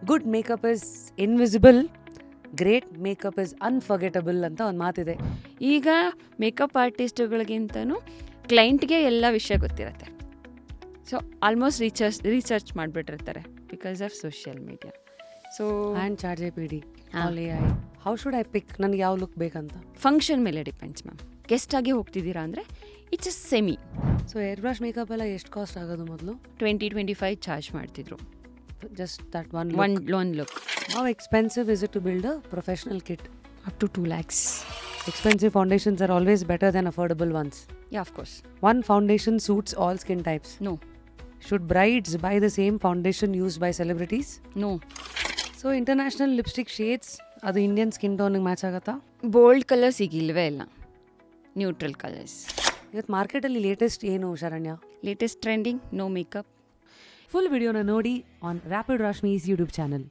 Good makeup is invisible, great makeup is unforgettable ಅಂತ ಒಂದು ಮಾತಿದೆ. ಈಗ ಮೇಕಪ್ ಆರ್ಟಿಸ್ಟ್ಗಳಿಗಿಂತನೂ ಕ್ಲೈಂಟ್ಗೆ ಎಲ್ಲ ವಿಷಯ ಗೊತ್ತಿರುತ್ತೆ. ಸೊ ಆಲ್ಮೋಸ್ಟ್ ರಿಸರ್ಚ್ ಮಾಡಿಬಿಟ್ಟಿರ್ತಾರೆ because of social media. So and chat GPT, all AI. How should I pick ನನಗೆ ಯಾವ ಲುಕ್ ಬೇಕಂತ? ಫಂಕ್ಷನ್ ಮೇಲೆ ಡಿಪೆಂಡ್ಸ್ ಮ್ಯಾಮ್. ಗೆಸ್ಟ್ ಆಗಿ ಹೋಗ್ತಿದ್ದೀರಾ ಅಂದರೆ it's a semi. So airbrush makeup ಎಲ್ಲ ಎಷ್ಟು ಕಾಸ್ಟ್ ಆಗೋದು ಮೊದಲು? 20-25 ಚಾರ್ಜ್ ಮಾಡ್ತಿದ್ರು just that one one look. How expensive is it to build a professional kit? Up to 2 lakhs. Expensive foundations are always better than affordable ones. Yeah, of course. One foundation suits all skin types. No. Should brides buy the same foundation used by celebrities? No. So international lipstick shades ಅದು Indian skin ಟೋನಿಗೆ match ಆಗುತ್ತಾ? Bold colours ಈಗ ಇಲ್ವೇ ಇಲ್ಲ, neutral colours. ಇವತ್ತು ಮಾರ್ಕೆಟಲ್ಲಿ latest ಏನು Sharanya? Latest trending no makeup. Full ವಿಡಿಯೋನ ನೋಡಿ on rapid Rashmi's YouTube channel.